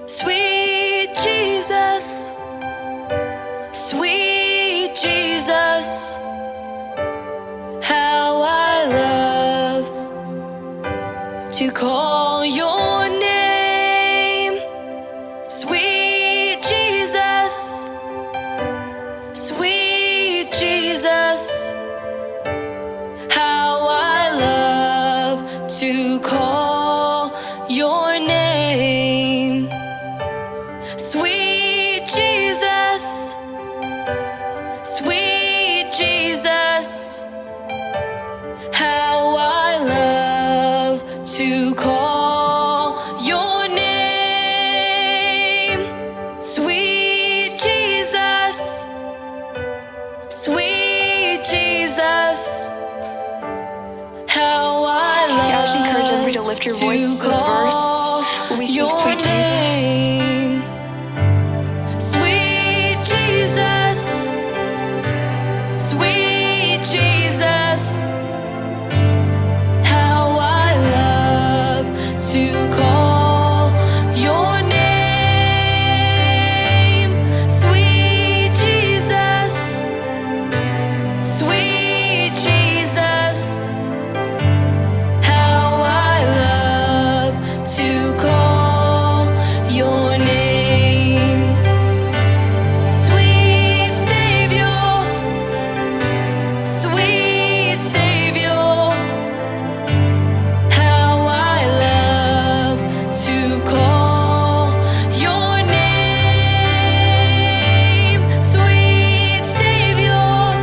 Sweet Jesus, sweet Jesus, how I love to call your name. Sweet Jesus, sweet Jesus, how I love to call your name. Sweet Jesus, sweet Jesus, how I love to call your name. Sweet Jesus, sweet Jesus, how I love. Yeah, I should encourage everybody to lift your voice to this verse when we sing Sweet Jesus. Sweet Jesus, sweet Jesus, how I love to call your name. Sweet Jesus, sweet Jesus, how I love to call your name. Sweet Savior, sweet Savior, how I love to call your name. Sweet Savior,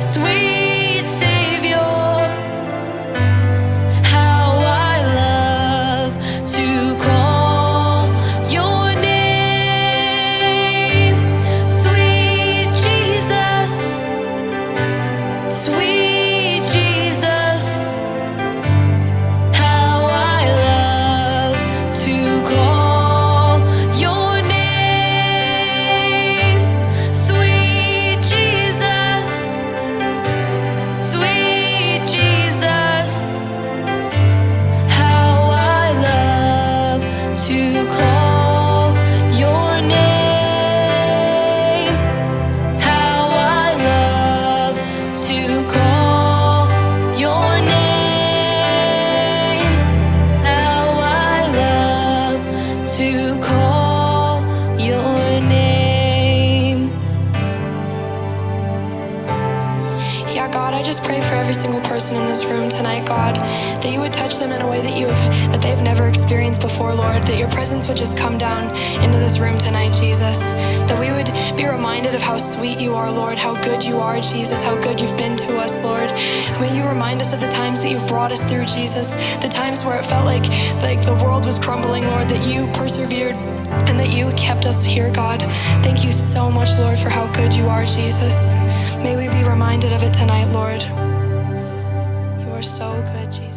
sweet Savior, how I love to call your name. Sweet Jesus, sweet Jesus, how I love to call your name. Sweet Jesus, sweet Jesus, how I love to call your name. How I love to call your name. How I love to call your name. Yeah, God, I just pray for every single person in this room tonight, God, that you would touch them in a way that they've never experienced before, Lord, that your presence would just come down into this room tonight, Jesus, that we would be reminded of how sweet you are, Lord, how good you are, Jesus, how good you've been to us, Lord. And may you remind us of the times that you've brought us through, Jesus, the times where it felt like the world was crumbling, Lord, that you persevered and that you kept us here, God. Thank you so much, Lord, for how good you are, Jesus. May we be reminded of it tonight, Lord. You are so good, Jesus.